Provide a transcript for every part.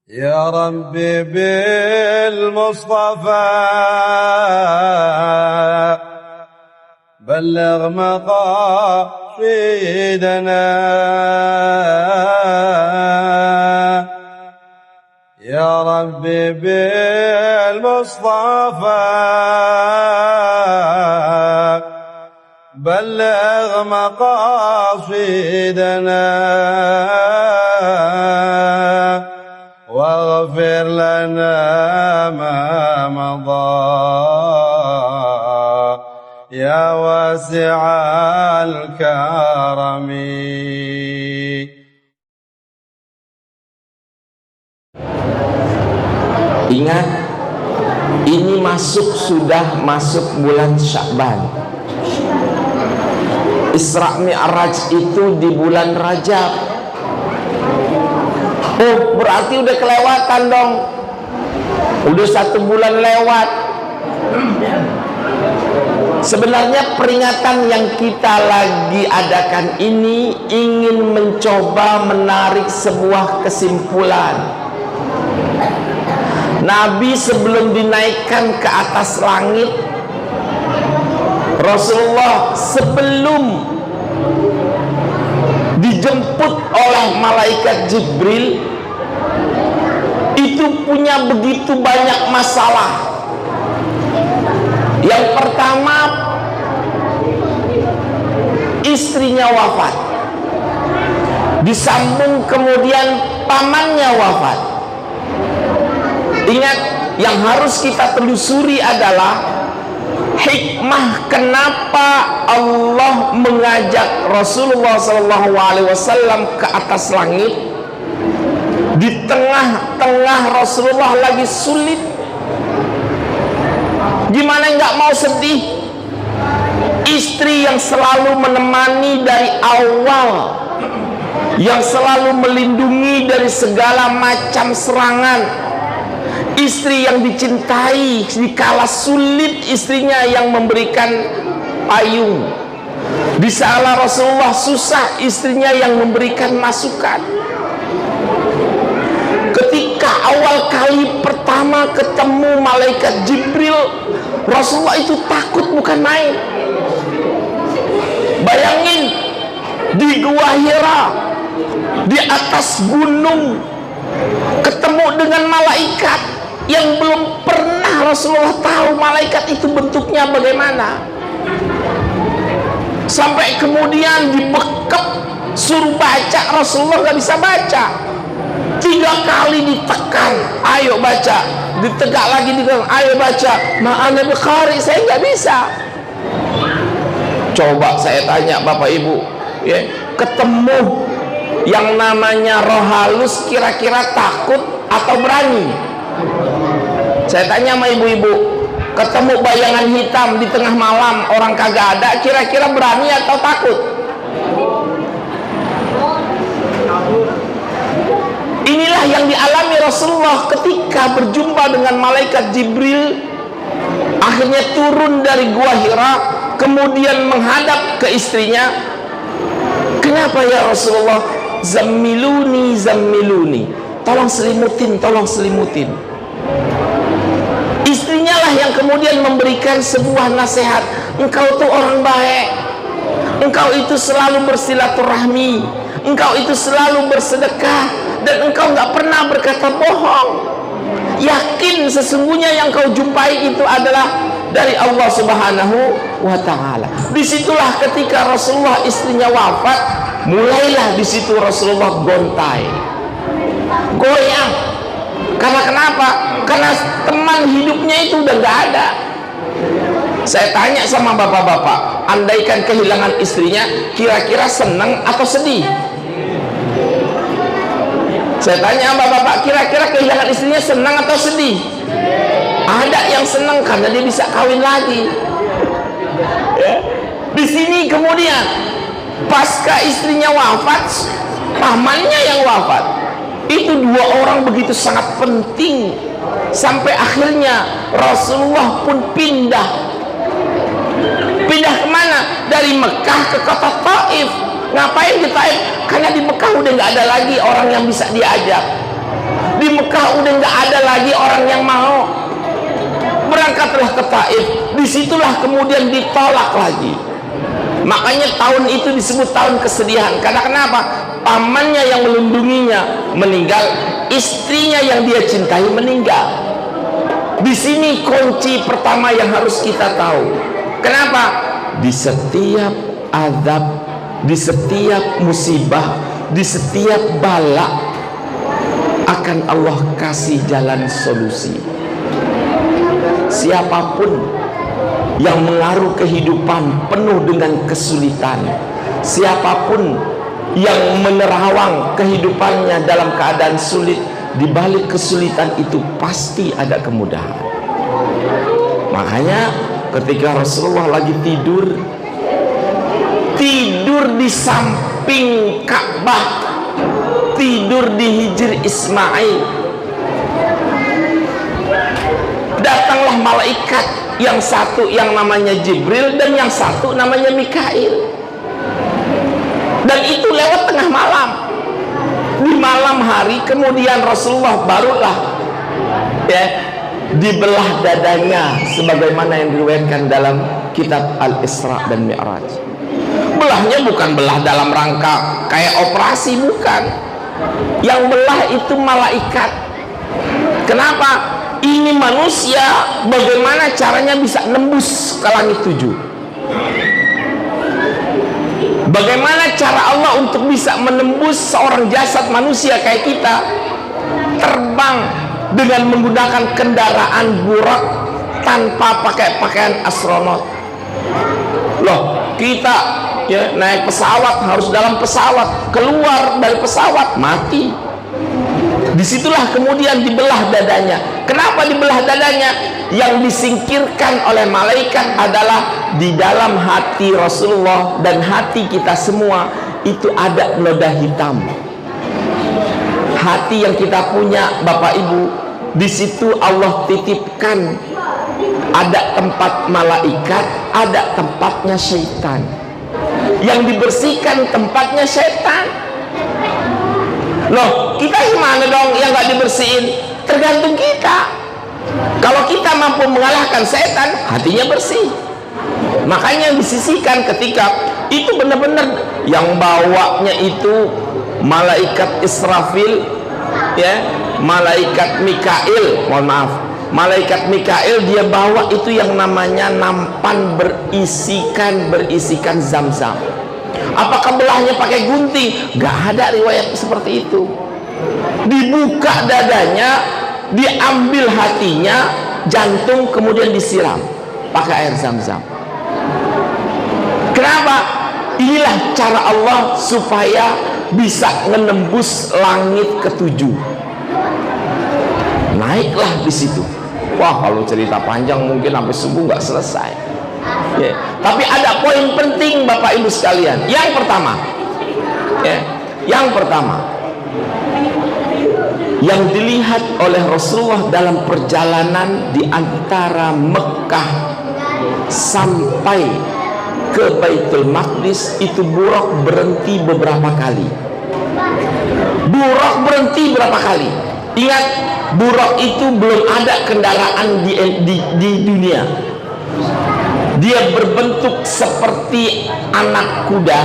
يا ربي بالمصطفى بلغ مقاصدنا يا ربي بالمصطفى بلغ مقاصدنا واغفر لنا ما مضى يا واسع الكرم. Ingat, ini sudah masuk bulan Sya'ban. Isra Mi'raj itu di bulan Rajab. Oh, berarti udah kelewatan dong. Udah 1 bulan lewat. Sebenarnya peringatan yang kita lagi adakan ini ingin mencoba menarik sebuah kesimpulan. Nabi sebelum dinaikkan ke atas langit, Rasulullah sebelum dijemput oleh malaikat Jibril itu punya begitu banyak masalah. Yang pertama, istrinya wafat, disambung kemudian pamannya wafat. Ingat, yang harus kita telusuri adalah hikmah kenapa Allah mengajak Rasulullah SAW ke atas langit di tengah-tengah Rasulullah lagi sulit. Gimana nggak mau sedih? Istri yang selalu menemani dari awal, yang selalu melindungi dari segala macam serangan, istri yang dicintai dikala sulit, istrinya yang memberikan payung. Di saat Rasulullah susah, istrinya yang memberikan masukan. Ketika awal kali pertama ketemu malaikat Jibril, Rasulullah itu takut bukan main. Bayangin, di Gua Hira, di atas gunung, ketemu dengan malaikat yang belum pernah Rasulullah tahu malaikat itu bentuknya bagaimana. Sampai kemudian dibekep, suruh baca, Rasulullah gak bisa baca. 3 kali ditekan, ayo baca. Ditegak lagi, ayo baca. Ma'ana biqari, saya gak bisa. Coba saya tanya Bapak Ibu, ya, ketemu yang namanya roh halus, kira-kira takut atau berani? Saya tanya sama ibu-ibu, ketemu bayangan hitam di tengah malam, orang kagak ada, kira-kira berani atau takut? Inilah yang dialami Rasulullah ketika berjumpa dengan malaikat Jibril. Akhirnya turun dari Gua Hira, kemudian menghadap ke istrinya. Kenapa ya Rasulullah? Zammiluni, zammiluni, tolong selimutin, tolong selimutin. Istrinya lah yang kemudian memberikan sebuah nasihat. Engkau tuh orang baik, engkau itu selalu bersilaturahmi, engkau itu selalu bersedekah, dan engkau nggak pernah berkata bohong. Yakin sesungguhnya yang kau jumpai itu adalah dari Allah Subhanahu wa Ta'ala. Disitulah ketika Rasulullah istrinya wafat, mulailah disitu Rasulullah gontai, goyang. Karena kenapa? Karena teman hidupnya itu udah gak ada. Saya tanya sama bapak-bapak, andaikan kehilangan istrinya, kira-kira senang atau sedih? Saya tanya sama bapak, kira-kira kehilangan istrinya senang atau sedih? Ada yang senang karena dia bisa kawin lagi. Ya. Di sini kemudian pasca istrinya wafat, pamannya yang wafat. Itu 2 orang begitu sangat penting, sampai akhirnya Rasulullah pun pindah kemana? Dari Mekah ke kota Taif. Ngapain di Taif? Karena di Mekah udah nggak ada lagi orang yang bisa diajak. Di Mekah Mekah udah nggak ada lagi orang yang mau. Berangkatlah ke Taif, disitulah kemudian ditolak lagi. Makanya tahun itu disebut tahun kesedihan. Karena kenapa? Pamannya yang melindunginya meninggal, istrinya yang dia cintai meninggal. Di sini kunci pertama yang harus kita tahu. Kenapa? Di setiap azab, di setiap musibah, di setiap bala akan Allah kasih jalan solusi. Siapapun yang mengaruh kehidupan penuh dengan kesulitan, siapapun yang menerawang kehidupannya dalam keadaan sulit, di balik kesulitan itu pasti ada kemudahan. Makanya ketika Rasulullah lagi tidur di samping Ka'bah, tidur di Hijr Ismail, datanglah malaikat, yang satu yang namanya Jibril dan yang satu namanya Mikail, dan itu lewat tengah malam. Di malam hari kemudian Rasulullah barulah dibelah dadanya sebagaimana yang diriwayatkan dalam kitab Al-Isra dan Mi'raj. Belahnya bukan belah dalam rangka kayak operasi, bukan. Yang belah itu malaikat. Kenapa? Ini manusia bagaimana caranya bisa nembus ke langit 7? Bagaimana cara Allah untuk bisa menembus seorang jasad manusia kayak kita terbang dengan menggunakan kendaraan burak tanpa pakai pakaian astronot? Loh, kita naik pesawat harus dalam pesawat, keluar dari pesawat mati. Disitulah kemudian dibelah dadanya. Kenapa dibelah dadanya? Yang disingkirkan oleh malaikat adalah di dalam hati Rasulullah dan hati kita semua itu ada noda hitam. Hati yang kita punya, Bapak Ibu, di situ Allah titipkan ada tempat malaikat, ada tempatnya syaitan. Yang dibersihkan tempatnya syaitan. Loh, kita gimana dong yang gak dibersihin? Tergantung kita. Kalau kita mampu mengalahkan setan, hatinya bersih. Makanya yang disisihkan ketika itu benar-benar yang bawanya itu malaikat Israfil, malaikat Mikail, mohon maaf, malaikat Mikail, dia bawa itu yang namanya nampan berisikan zam-zam. Apakah belahnya pakai gunting? Gak ada riwayat seperti itu. Dibuka dadanya, diambil hatinya, jantung, kemudian disiram pakai air zam-zam. Kenapa? Inilah cara Allah supaya bisa menembus langit ke-7. Naiklah di situ. Wah, kalau cerita panjang mungkin sampai subuh nggak selesai. Tapi ada poin penting Bapak Ibu sekalian. Yang pertama, yang dilihat oleh Rasulullah dalam perjalanan di antara Mekah sampai ke Baitul Maqdis itu Burak berhenti beberapa kali. Burak berhenti berapa kali? Ingat, Burak itu belum ada kendaraan di dunia. Dia berbentuk seperti anak kuda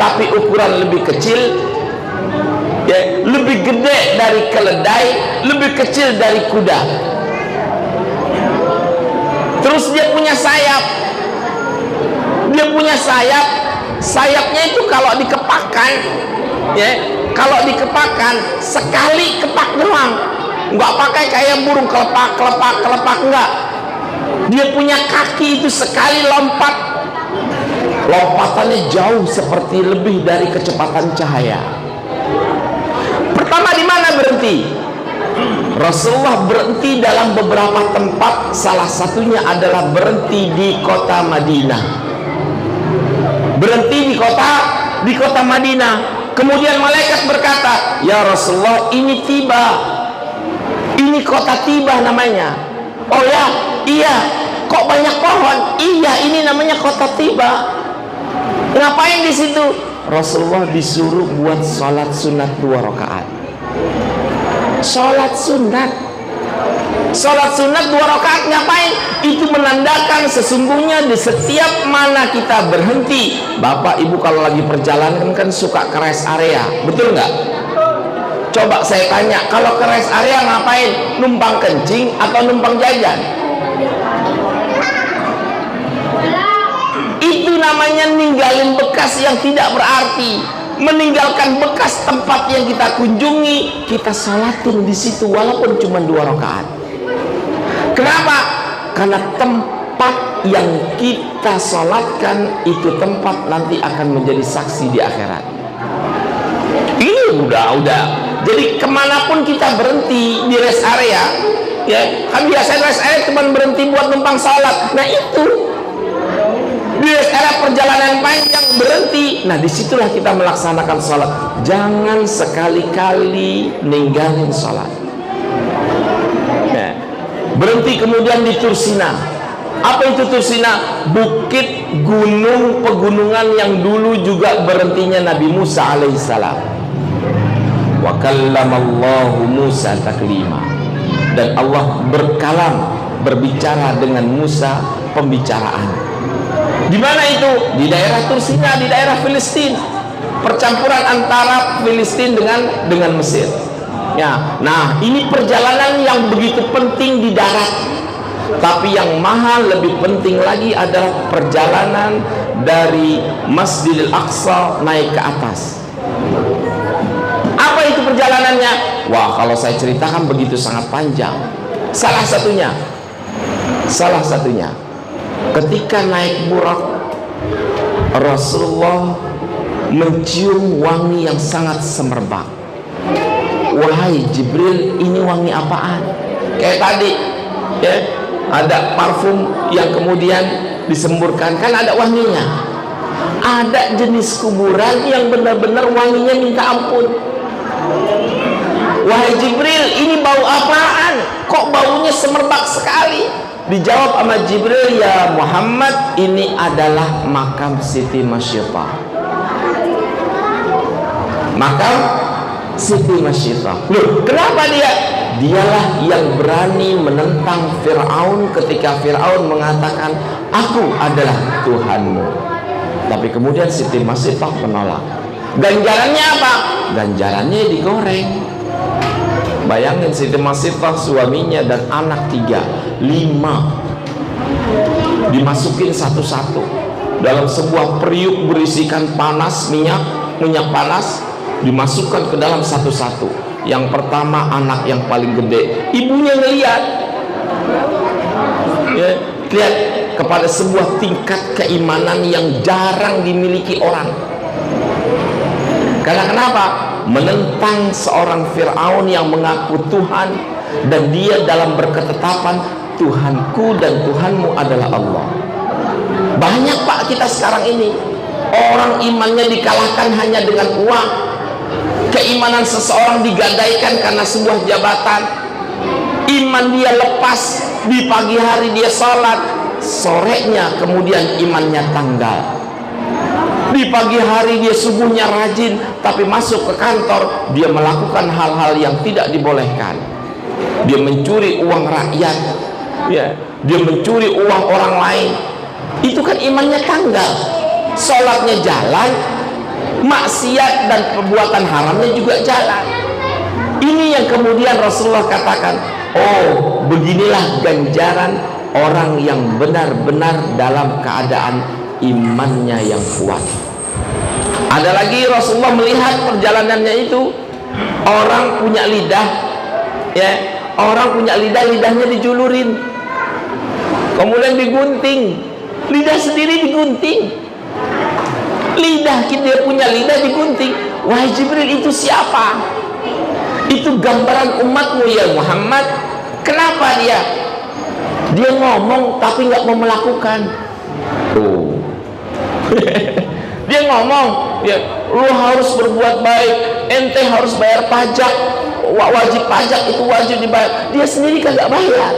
tapi ukuran lebih kecil, lebih gede dari keledai, lebih kecil dari kuda. Terus dia punya sayap. Sayapnya itu kalau dikepakkan, sekali kepak doang, nggak pakai kayak burung kelepak, enggak. Dia punya kaki itu sekali lompat, lompatannya jauh seperti lebih dari kecepatan cahaya. Pertama di mana berhenti? Rasulullah berhenti dalam beberapa tempat, salah satunya adalah berhenti di kota Madinah. Berhenti di kota Madinah. Kemudian malaikat berkata, "Ya Rasulullah, ini Tiba. Ini kota Tiba namanya." "Oh ya, iya. Kok banyak pohon?" "Iya, ini namanya kota Tiba." "Ngapain di situ?" Rasulullah disuruh buat sholat sunat 2 rakaat. Sholat sunat. Sholat sunat 2 rakaat ngapain? Itu menandakan sesungguhnya di setiap mana kita berhenti. Bapak ibu kalau lagi perjalanan kan suka ke rest area, betul nggak? Coba saya tanya, kalau ke rest area ngapain? Numpang kencing atau numpang jajan? Itu namanya ninggalin bekas yang tidak berarti, meninggalkan bekas tempat yang kita kunjungi, kita sholatin di situ walaupun cuma 2 rakaat. Kenapa? Karena tempat yang kita sholatkan itu tempat nanti akan menjadi saksi di akhirat. Ini udah. Jadi kemanapun kita berhenti di rest area, ya kan biasanya rest area cuma berhenti buat numpang sholat. Nah itu di rest area perjalanan panjang berhenti. Nah disitulah kita melaksanakan sholat. Jangan sekali-kali ninggalin sholat. Nah, berhenti kemudian di Tursina. Apa itu Tursina? Bukit gunung pegunungan yang dulu juga berhentinya Nabi Musa alaihissalam. Wa kallamallahu Musa taklima. Dan Allah berbicara dengan Musa pembicaraan. Di mana itu? Di daerah Tursina, di daerah Filistin. Percampuran antara Filistin dengan Mesir. Ya, nah ini perjalanan yang begitu penting di darat. Tapi yang mahal lebih penting lagi adalah perjalanan dari Masjidil Aqsa naik ke atas. Apa itu perjalanannya? Wah, kalau saya ceritakan begitu sangat panjang. Salah satunya ketika naik Burak, Rasulullah mencium wangi yang sangat semerbak. Wahai Jibril, ini wangi apaan? Kayak tadi ya, ada parfum yang kemudian disemburkan, kan ada wanginya. Ada jenis kuburan yang benar-benar wanginya minta ampun. Wahai Jibril, ini bau apaan? Kok baunya semerbak sekali? Dijawab sama Jibril, ya Muhammad, ini adalah makam Siti Masyifa. Makam Siti Masyifa. Loh, kenapa dia? Dialah yang berani menentang Fir'aun ketika Fir'aun mengatakan, aku adalah Tuhanmu. Tapi kemudian Siti Masyifa menolak. Ganjarannya apa? Ganjarannya digoreng. Bayangin Siti Masyifa, suaminya dan anak 5 dimasukin satu-satu dalam sebuah periuk berisikan minyak panas, dimasukkan ke dalam satu-satu. Yang pertama anak yang paling gede, ibunya ngeliat ya, lihat kepada sebuah tingkat keimanan yang jarang dimiliki orang. Karena kenapa? Menentang seorang Fir'aun yang mengaku Tuhan, dan dia dalam berketetapan, Tuhanku dan Tuhanmu adalah Allah. Banyak Pak kita sekarang ini orang imannya dikalahkan hanya dengan uang. Keimanan seseorang digadaikan karena sebuah jabatan. Iman dia lepas, di pagi hari dia sholat, sorenya kemudian imannya tanggal. Di pagi hari dia subuhnya rajin, tapi masuk ke kantor dia melakukan hal-hal yang tidak dibolehkan. Dia mencuri uang rakyat, ya, dia mencuri uang orang lain. Itu kan imannya tanggal. Sholatnya jalan, maksiat dan perbuatan haramnya juga jalan. Ini yang kemudian Rasulullah katakan, oh beginilah ganjaran orang yang benar-benar dalam keadaan imannya yang kuat. Ada lagi Rasulullah melihat perjalanannya itu, orang punya lidah, ya, orang punya lidah, lidahnya dijulurin, kemudian digunting, lidah sendiri digunting, lidah dia punya lidah digunting. Wahai Jibril, itu siapa? Itu gambaran umatmu ya Muhammad. Kenapa dia? Dia ngomong tapi nggak mau melakukan. Oh. Dia ngomong, ya, lu harus berbuat baik, ente harus bayar pajak, wajib pajak itu wajib dibayar. Dia sendiri kagak bayar.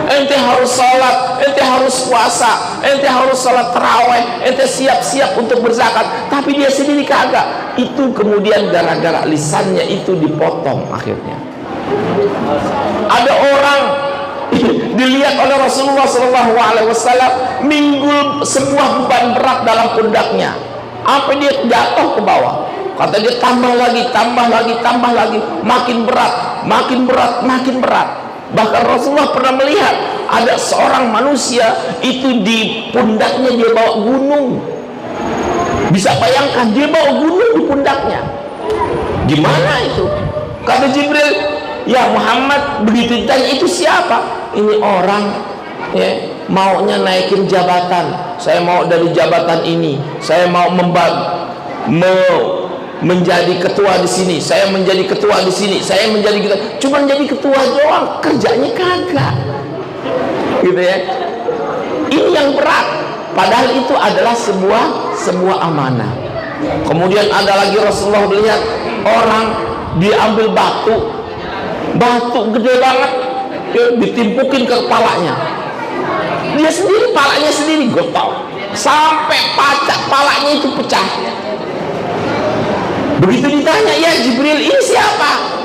ente harus sholat, ente harus puasa, ente harus sholat taraweh, ente siap-siap untuk berzakat, tapi dia sendiri kagak. Itu kemudian gara-gara lisannya itu dipotong akhirnya. Ada orang dilihat oleh Rasulullah SAW minggul sebuah beban berat dalam pundaknya. Apa dia jatuh ke bawah? Kata dia tambah lagi, makin berat, makin berat, makin berat. Bahkan Rasulullah pernah melihat ada seorang manusia itu di pundaknya dia bawa gunung. Bisa bayangkan dia bawa gunung di pundaknya. Gimana itu? Kata Jibril, ya Muhammad, begitu ditanya itu siapa? Ini orang ya, maunya naikin jabatan. Saya mau dari jabatan ini, saya mau menjadi ketua di sini, saya menjadi ketua di sini, saya menjadi ketua. Cuma jadi ketua doang, kerjanya kagak. Gitu ya. Ini yang berat. Padahal itu adalah sebuah amanah. Kemudian ada lagi Rasulullah melihat orang diambil batu gede banget, ya, ditimpukin ke kepalanya. Dia sendiri, palanya sendiri gotong sampai palanya itu pecah. Begitu ditanya, ya Jibril, ini siapa?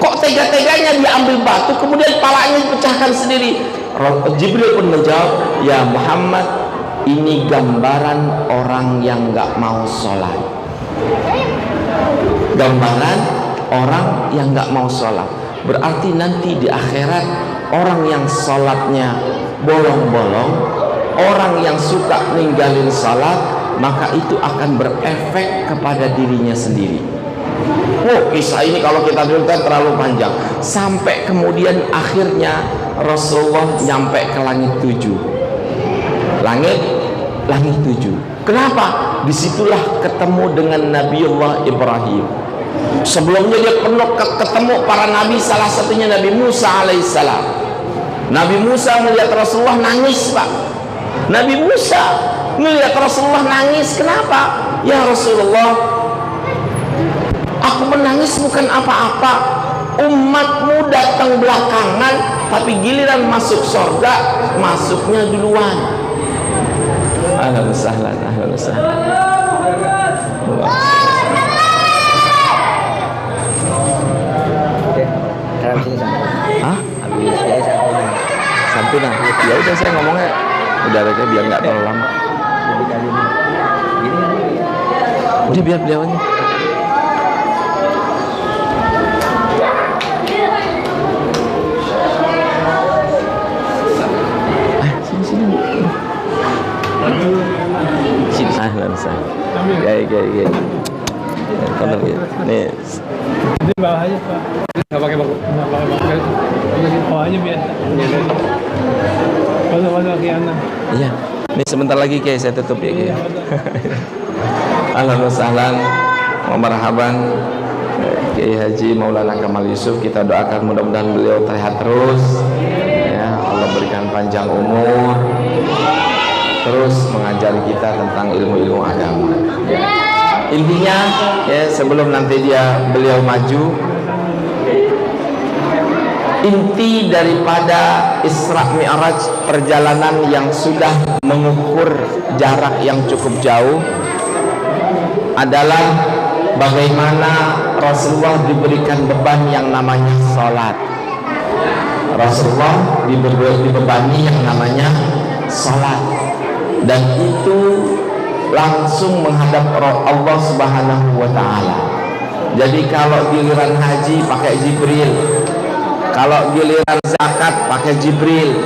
Kok tega-teganya diambil batu kemudian palanya dipecahkan sendiri? Jibril pun menjawab, ya Muhammad, ini gambaran orang yang gak mau sholat. Gambaran orang yang gak mau sholat. Berarti nanti di akhirat orang yang sholatnya bolong-bolong, orang yang suka ninggalin sholat, maka itu akan berefek kepada dirinya sendiri. Kisah ini kalau kita ceritakan terlalu panjang. Sampai kemudian akhirnya Rasulullah nyampe ke langit 7. Langit 7. Kenapa? Disitulah ketemu dengan Nabiullah Ibrahim. Sebelumnya dia pernah ketemu para nabi, salah satunya Nabi Musa alaihissalam. Nabi Musa melihat Rasulullah nangis, Pak. Nabi Musa melihat Rasulullah nangis. Kenapa? Ya Rasulullah, aku menangis bukan apa-apa. Umatmu datang belakangan, tapi giliran masuk surga, masuknya duluan. Ahlan wa sahlan, ahlan wa sahlan. Hah? Sampai nah. Ya udah saya ngomongnya udah aja biar nggak terlalu lama. Udah biar beliau aja. Sini. Ahlan sahlan. Ya. Kalau nih. Ini bawah aja, Pak. Nggak pakai baku. Bawah aja biasa. Masuk kiana. Iya. Ini sebentar lagi Kiai saya tutup ya Kiai. Ahlan wa sahlan wa marhaban Kiai Haji Maulana Kamal Yusuf. Kita doakan mudah-mudahan beliau terlihat terus. Ya, Allah berikan panjang umur. Terus mengajari kita tentang ilmu-ilmu agama. Ya. Intinya ya, sebelum nanti beliau maju, inti daripada Isra Mi'raj, perjalanan yang sudah mengukur jarak yang cukup jauh, adalah bagaimana Rasulullah diberikan beban yang namanya sholat. Rasulullah dibebani yang namanya sholat, dan itu langsung menghadap Allah Subhanahu wa ta'ala. Jadi kalau giliran haji pakai Jibril, kalau giliran zakat pakai Jibril,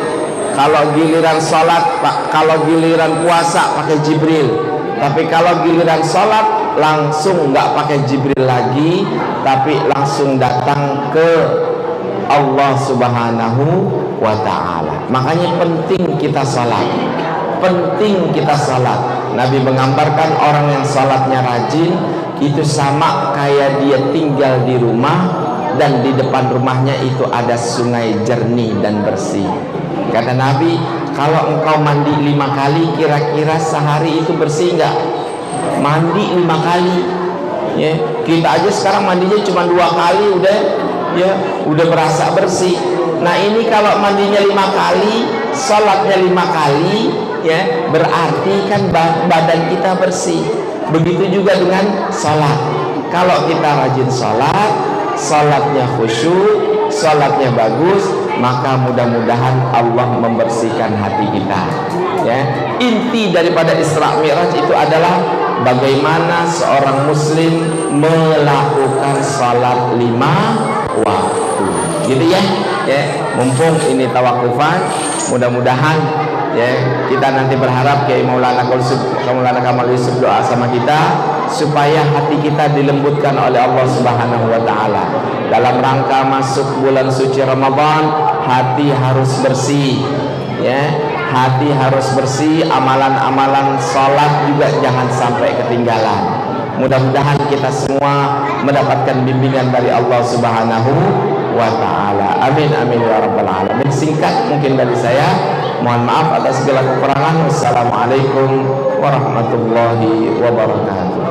kalau giliran sholat, kalau giliran puasa pakai Jibril. Tapi kalau giliran sholat langsung nggak pakai Jibril lagi, tapi langsung datang ke Allah Subhanahu wa ta'ala. Makanya penting kita sholat, penting kita sholat. Nabi menggambarkan orang yang sholatnya rajin itu sama kayak dia tinggal di rumah dan di depan rumahnya itu ada sungai jernih dan bersih. Kata Nabi, kalau engkau mandi 5 kali, kira-kira sehari itu bersih enggak? Mandi 5 kali ya. Kita aja sekarang mandinya cuma 2 kali udah ya, udah berasa bersih. Nah ini kalau mandinya 5 kali, sholatnya 5 kali, ya berarti kan badan kita bersih. Begitu juga dengan sholat. Kalau kita rajin sholat, sholatnya khusyuk, sholatnya bagus, maka mudah-mudahan Allah membersihkan hati kita. Ya, inti daripada Isra Mi'raj itu adalah bagaimana seorang muslim melakukan salat 5 waktu. Gitu ya. Ya, mumpung ini tawakufan, mudah-mudahan ya kita nanti berharap Kiai Maulana Kamal Yusuf doa sama kita supaya hati kita dilembutkan oleh Allah Subhanahu wa taala. Dalam rangka masuk bulan suci Ramadan, hati harus bersih. Ya, hati harus bersih, amalan-amalan salat juga jangan sampai ketinggalan. Mudah-mudahan kita semua mendapatkan bimbingan dari Allah Subhanahu wa taala. Amin amin ya rabbal alamin. Singkat mungkin dari saya. Mohon maaf atas segala kekurangan. Wassalamualaikum warahmatullahi wabarakatuh.